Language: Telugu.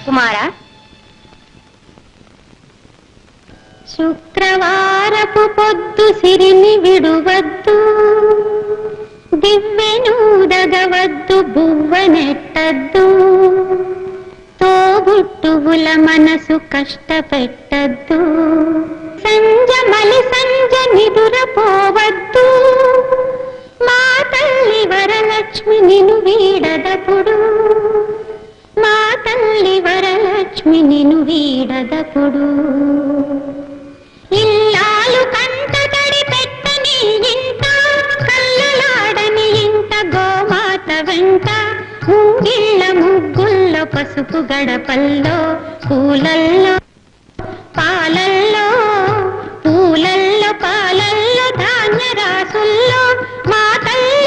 కుమారా, శుక్రవారపు పొద్దు సిరిని విడువద్దు, దివ్వెనూదగవద్దు, బువ్వనెట్టద్దు, తోబుట్టువుల మనసు కష్టపెట్టద్దు, సంజమలి సంజ నిదురపోవద్దు, మా తల్లి వరలక్ష్మి నిన్ను వీడదపుడు, మా తల్లి వరలక్ష్మి నిన్ను వీడదపుడు. ఇల్లాలు కంట తడి పెట్టని ఇంట, కళ్ళలాడని ఇంట, గోమాత వెంట, ముంగిళ్ళ ముగ్గుల్లో, పసుపు గడపల్లో, పూలల్లో పాలల్లో, పూలల్లో పాలల్లో, ధాన్య రాసుల్లో, మా తల్లి